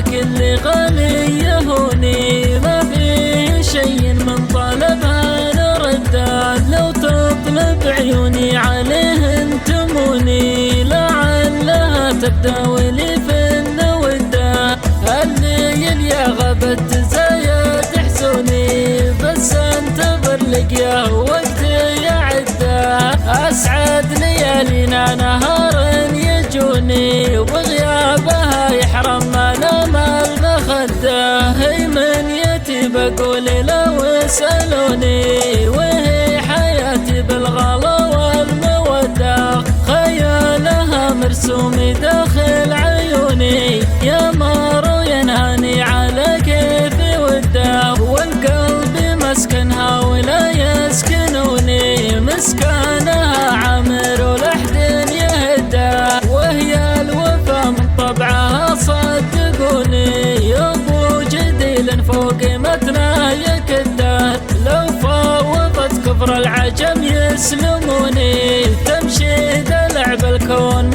كل غالي يهوني، ما في شيء من طلبها نرده، لو تطلب عيوني عليه تموني، لعلها تداولي في النوده، الليل يا غابت زايد حسوني، بس انتظر لقياه وقت يعده، اسعد ليالينا نهار يجوني، وغيابها يحرم منام المخده، هي من يتي بقول لو سألوني، وهي حياتي بالغلا والموده، خيالها مرسوم داخل عيوني، يا مارو ينهاني على كيف وده، والقلب مسكنها ولا يسكنوني، مسكنها عامر ولحد يهدى، وهي الوفا من طبعها صدقوني، يبو جديل فوق متنا يكده، لو فوضت كفر العجم يسلموني، تمشي دلع بالكون